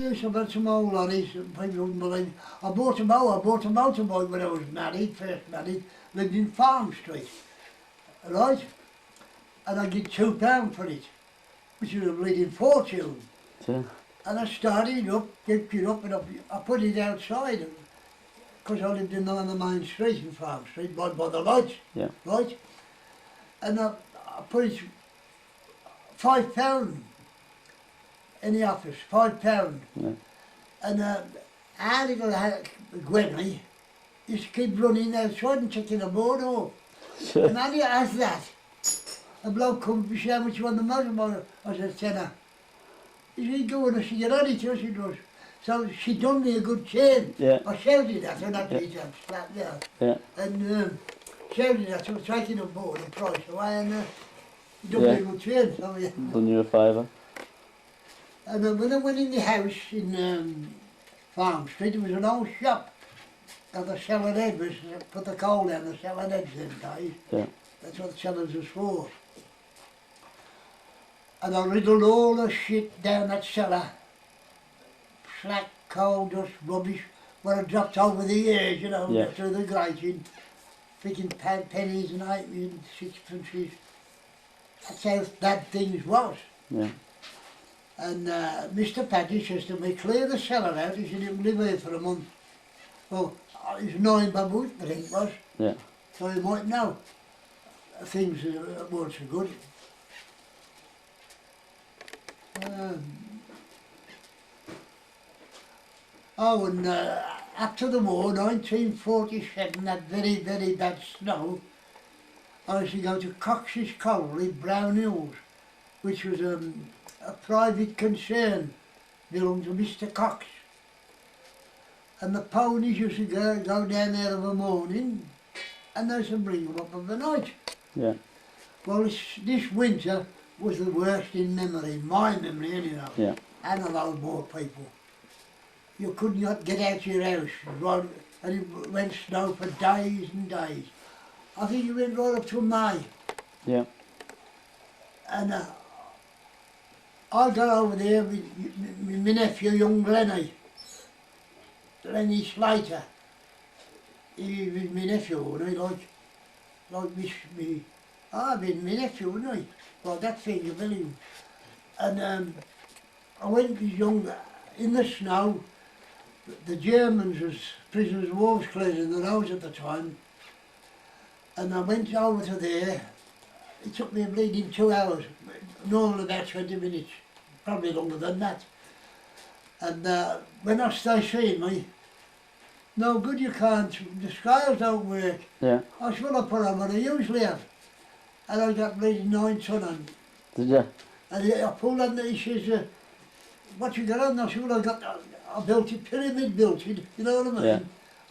Yes, I've had some old lorries, people wouldn't believe. I bought a motorbike when I was married, first married, lived in Farm Street, right? And I get £2 for it, which was a bleeding fortune. Yeah. And I started up, picked it up, and I put it outside, because I lived on the main street in Farm Street, by the lodge, Yeah. right? And I put it £5 in the office, £5. Yeah. And our little Gwenny used to keep running outside and checking the board off. And how do you ask that? A bloke comes to see how much you want the motorbike. I said, tenner. He said, go on, I said, you're on it, yes, she does. So she done me a good chain. Yeah. I shouted at her, not yeah. Flat there. Yeah. And shouted at her, taking a board, the price away, and he done me a good chain. So, yeah. Done you a favour. And when I went in the house in Farm Street, there was an old shop. And the cellar head was, put the coal down the cellar heads them days. Yeah. That's what the cellars was for. And I riddled all the shit down that cellar. Slack, coal, dust, rubbish, what I dropped over the years, you know, yeah. through the grating, picking pennies and halfpennies and sixpences. That's how bad things was. Yeah. And Mr. Paddy says to me, clear the cellar out. He said, you can live here for a month. Well, it's 9 baboons, I think it was. Yeah. So you might know things weren't so good. Oh, and after the war, 1947, that very, very bad snow, I used to go to Cox's Colliery, Brown Hills, which was a private concern belonged to Mr. Cox. And the ponies used to go down there of a morning and they used to bring them up of the night. Yeah. Well, this winter was the worst in memory, my memory anyhow, yeah. and a lot more people. You could not get out of your house, right, and it went snow for days and days. I think it went right up to May. Yeah. And I got over there with my nephew, young Lenny Slater. He was my nephew, wasn't he? Like me. I've been my nephew, wasn't he? Well, that thing, you believe. And I went with young, in the snow. The Germans was prisoners of war closing the roads at the time. And I went over to there. It took me a bleeding 2 hours, normally about 20 minutes, probably longer than that. And when I started seeing me, no good, you can't, the scales don't work. Yeah. I said, well, I put on what I usually have. And I got bleeding 9 ton on. Did you? And I pulled on the, he says, what you got on? I said, well, I built it, pyramid built it, you know what I mean? Yeah.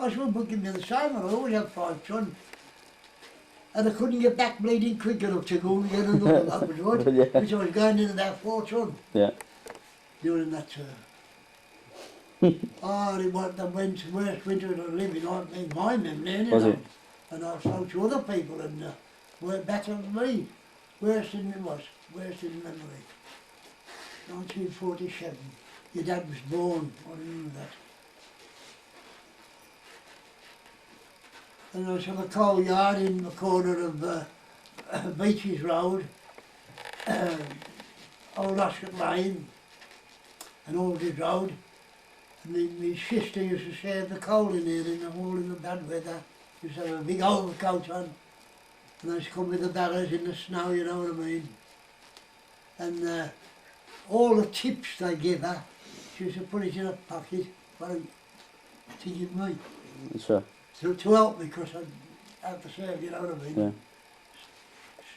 I said, well, but give me the same, I always have 5 ton. And I couldn't get back bleeding quick enough to go and get another load, right? Yeah. Which I was going in about 4 ton. Yeah. During that oh, it was the worst winter of living in my memory, anyway. Was it? And I spoke to other people and were better than me. Worse than it was, worse in memory. 1947. Your dad was born, I remember that. And there was a coal yard in the corner of Beaches Road, Old Oscott Lane, and Aldridge Road. And my sister used to share the coal in there in the hall in the bad weather. Used to have a big overcoat on. And I used to come with the barrows in the snow, you know what I mean. And all the tips they give her, she used to put it in her pocket to give me. Sure. To help me, because I'd have to serve, you know what I mean? Yeah.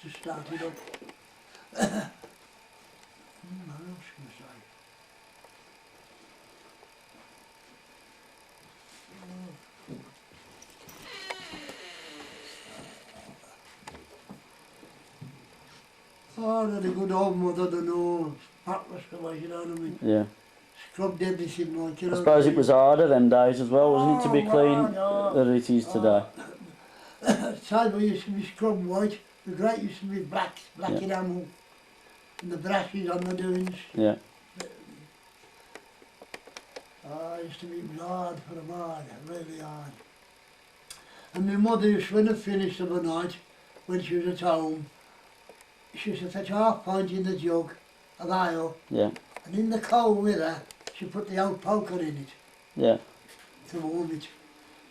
Just to start it up. What else can I say? Oh, they're a good old mother, they know, spotless the way, you know what I mean? Yeah. Scrubbed everything like, you know. I suppose it was harder them days as well, wasn't it, to be clean than it is today? Cyber used to be scrubbed white, the grate used to be black enamel, and the brushes on the doings. Yeah. used to be hard for them hard, really hard. And my mother used to, when it finished of a night, when she was at home, she used to fetch half pint in the jug of ale, Yeah. and in the cold weather, she put the old poker in it Yeah. to warm it.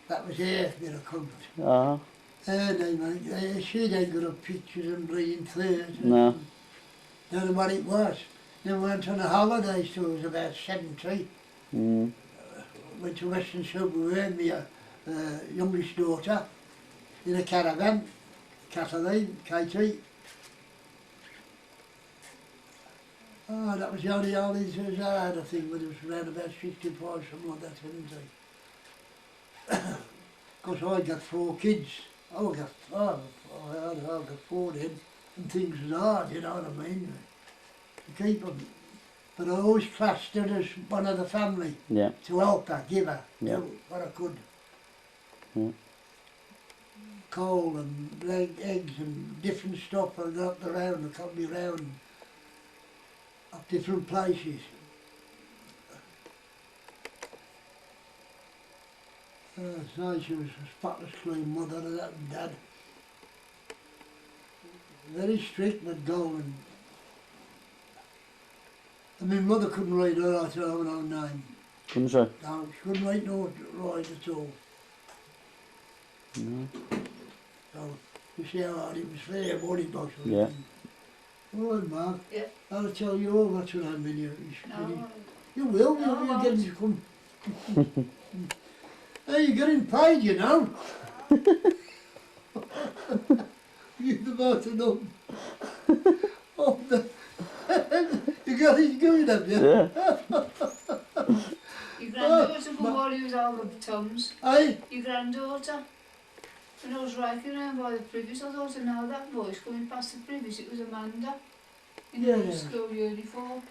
That was her bit of comfort. Uh-huh. And she ain't got up pictures and bleeding thirds. No. Don't know what it was. Then we went on a holidays till I was about 70. Mm. Went to Western Suburb with my youngest daughter in a caravan, Kathleen, Katie. Oh, that was the only holidays I had, I think, when it was around about 65, something like that, 70. Because I got 4 kids. I got 5, I got 4 then, and things was hard, you know what I mean, to keep them. But I always classed her as one of the family, Yeah. to help her, give her, Yeah. do what I could. Yeah. Coal and eggs and different stuff I got around, I got me round up different places. It's nice, she was a spotless clean mother of that and dad. Very strict but going. And my mother couldn't write or write her own name. Couldn't she? No, she couldn't write no right at all. No. So, you see how hard it was for everybody, boss. Yeah. All right, Mark. Yeah. I'll tell you all what's what I'm in here. No, You will, No, you're I getting to come. Hey, you're getting paid, you know. You're about to know. Oh, you got it good, have you? Yeah. your granddaughter could worry you all the Tums. Hey, Your granddaughter. When I was riding around by the privies, I thought, now that voice coming past the privies, it was Amanda. In Yeah, her yeah. school uniform.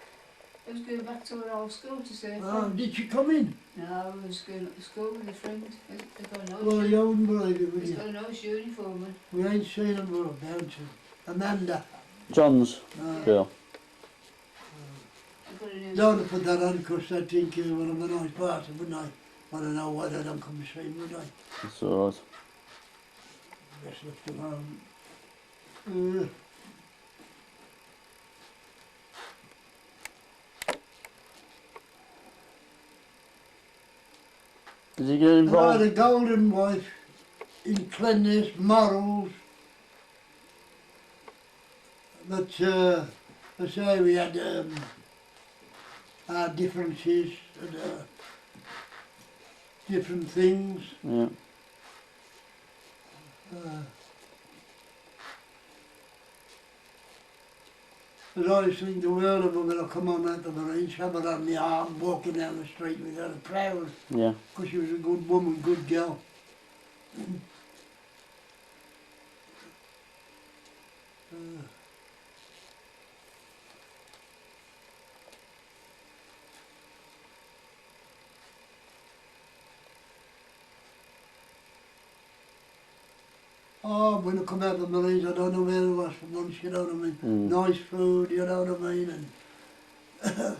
I was going back to her old school to say did she come in? no, I was going up to school with a friend. I got a Well, nice, you wouldn't believe it, would he's you? got a nice uniform on. We ain't seen her for about to. Amanda. John's girl. I got a new Don't put that on because I think is one of a nice party, wouldn't I? I don't know why they don't come to see me, would I? That's alright. Just left alone. Did he get I had involved? a golden wife in cleanliness, morals. But I say we had our differences and different things. Yeah. But I used to think the world of her when I come home out of the Marines, have her on my arm, walking down the street with her proud, Yeah. because she was a good woman, good girl. Oh, when I come out of the Marines, I don't know where it was for lunch, you know what I mean? Mm. Nice food, you know what I mean? And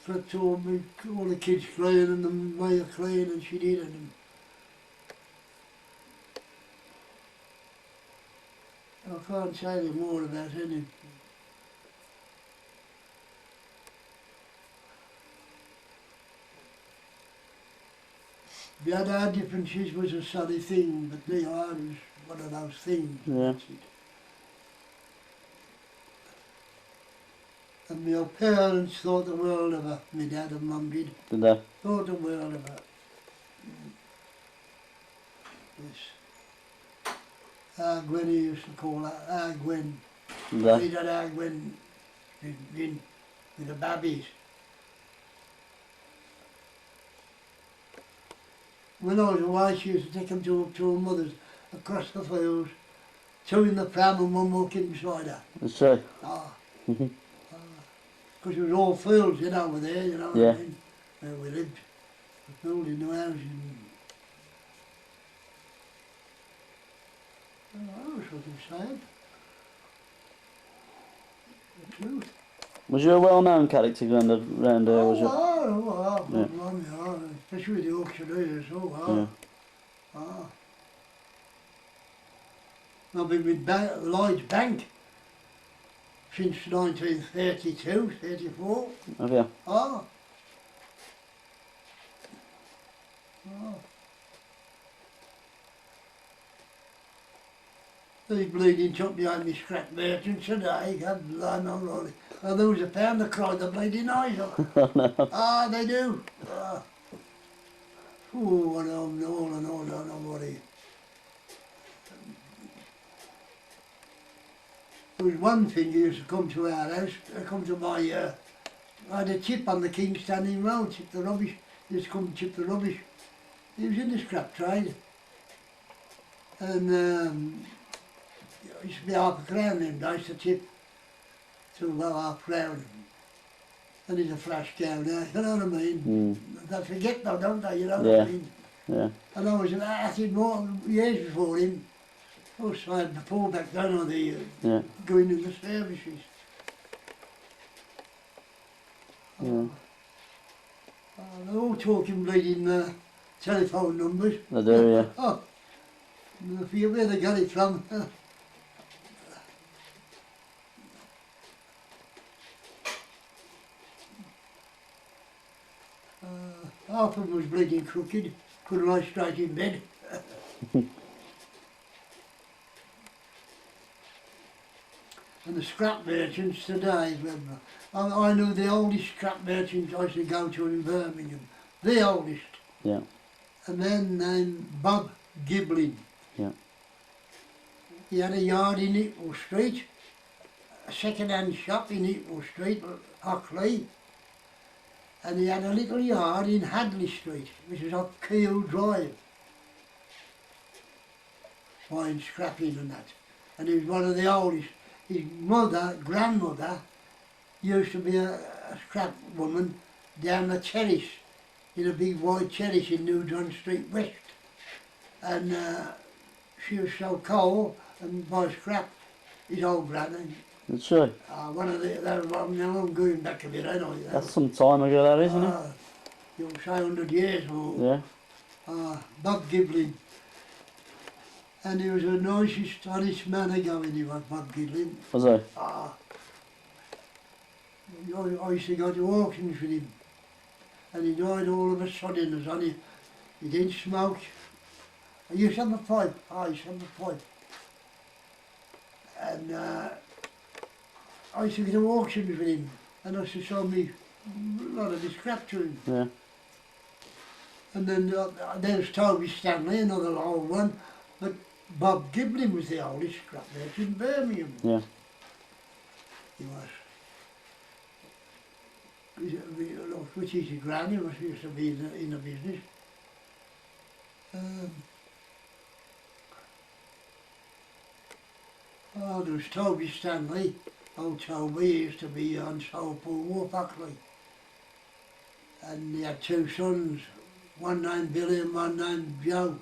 Fred told me all the kids clean and the way of clean, and she did it. And I can't say any more about any. We had our differences was a sunny thing, but they are was one of those things. Yeah. That's it. And my parents thought the world of her, my dad and mum did, Did they? thought the world of her. Yes. Our Gwenny used to call her, our Gwen. Did We they? had our Gwen in with the babbies. When I was away, she used to take them to her mother's across the fields, two in the pram and one walking beside her. Did she? Ah, Mhm. because it was all fields, you know, over there, you know what Yeah. I mean? Where we lived, the building, the houses. Oh, that was what he was saying. The truth. Was you a well-known character, Grandad, round there, was you? Yeah. Yeah. Especially with the auctioneers, Yeah. ah. I've been with Lloyd's Bank since 1932, 34. Have you? Ah. Ah. They bleeding took behind me scrap merchants today, God blimey, I'm rolling. I lose a pound, they cry the bleeding eyes up. Oh, no. Ah, they do. Oh, and all, what he. There was one thing, he used to come to our house, come to my, I had a chip on the King Standing Road, chip the rubbish, he used to come and chip the rubbish. He was in the scrap trade. And it used to be half a crown then, I used to chip to about half crown. And he's a flash cow now, you know what I mean? They forget though, don't they, you know what I mean? Yeah. And I was at it more years before him. Also, I had before back then on the going in the services. Yeah. They're all talking bleeding telephone numbers. They do, yeah. Oh, I forget where they got it from. Half of them was bleeding crooked, couldn't lie straight in bed. And the scrap merchants today, I knew the oldest scrap merchants I used to go to in Birmingham, the oldest. Yeah. A man named Bob Giblin. Yeah. He had a yard in Equal Street, a second-hand shop in Equal Street, Hockley, and he had a little yard in Hadley Street, which was up Keel Drive, buying scrapping and that. And he was one of the oldest. His mother, grandmother, used to be a scrap woman down the terrace, in a big white terrace in New John Street West. And she was so coal and buy scrap, his old granny. That's right. One of the, now I'm going back a bit, I know. That's some time ago, that, isn't it? You'll say 100 years or... Yeah. Bob Giblin. And he was the nicest, honest man going, he was, Bob Giblin. Was he? I used to go to auctions with him. And he died all of a sudden, he didn't smoke. I used to have a pipe, I used to have a pipe. And I used to go to auctions with him, and I used to sell me a lot of his scrap to him. Yeah. And then there was Toby Stanley, another old one, but Bob Giblin was the oldest scrap merchant in Birmingham. Yeah. He was. Which is his granny, he used to be in the business. There was Toby Stanley. Old Toby used to be on Soulpool Wharf, Hockley. And he had two sons, one named Billy and one named Joe.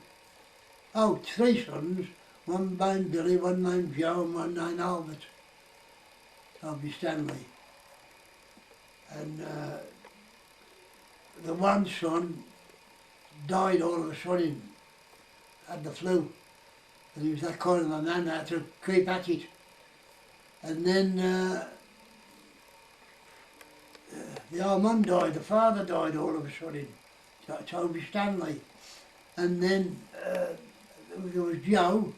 Oh, three sons, one named Billy, one named Joe and one named Albert. Toby Stanley. And the one son died all of a sudden, had the flu. And he was that kind of a man that had to creep at it. And then the old man died, the father died all of a sudden, Toby Stanley. And then there was Joe,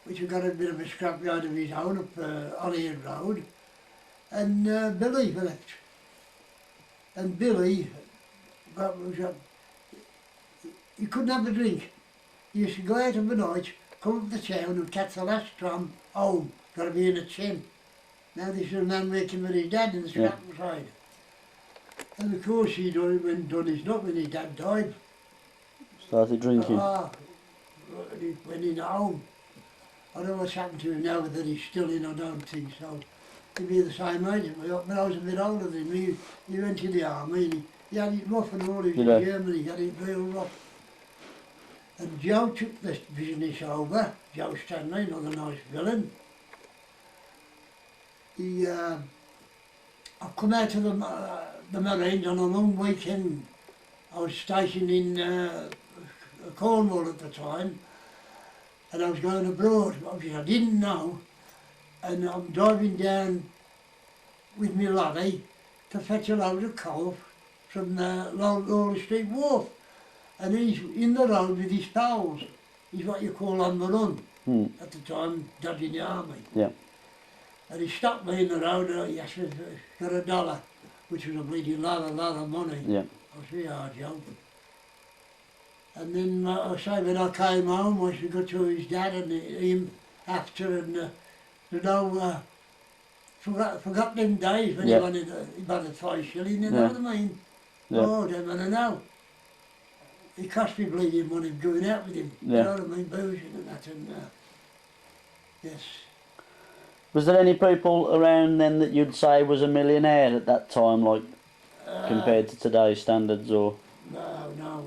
which had got a bit of a scrapyard of his own up Hollywood Road. And Billy left. And Billy, he couldn't have a drink. He used to go out of the night, come up the town and catch the last tram home. Got to be in a chin. Now this is a man working with his dad in the scrap side. And of course he done his nut when his dad died. Started drinking. He went in home. I don't know what's happened to him now, whether he's still in, I don't think so. He'd be the same age, but I was a bit older than him. He went to the army and he had it rough and all, he was in Germany, he had it real rough. And Joe took the business over, Joe Stanley, another nice villain. I come out of the Marines on a long weekend. I was stationed in Cornwall at the time, and I was going abroad, which I didn't know, and I'm driving down with my lorry to fetch a load of coal from the Lawley Street Wharf, and he's in the road with his pals. He's what you call on the run at the time, dodging the army. Yeah. And he stopped me in the road and he asked me for $1, which was a bleeding lot of money. Yeah. I was very hard job. And then I say when I came home, once we got to his dad and him after, and forgot them days when he wanted 5 shillings, you know what I mean? Yeah. Oh, I don't know. It cost me bleeding money going out with him, you know what I mean, boozing and that, and yes. Was there any people around then that you'd say was a millionaire at that time, like compared to today's standards, or? No.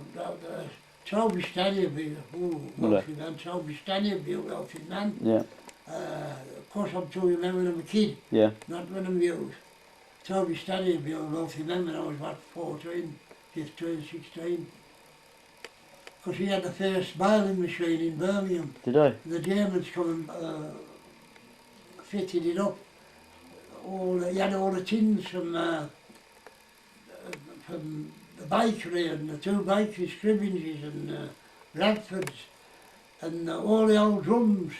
Toby Stanley, wealthy man. Toby Stanley, a wealthy man. Yeah. Of course, I'm talking about when I'm a kid, not when I'm young. Toby Stanley, a wealthy man when I was, what, 14, 15, 16. Because he had the first baling machine in Birmingham. Did I? The Germans come and fitted it up. He had all the tins from the bakery, and the 2 bakeries, Scribbenses and Bradfords, and all the old drums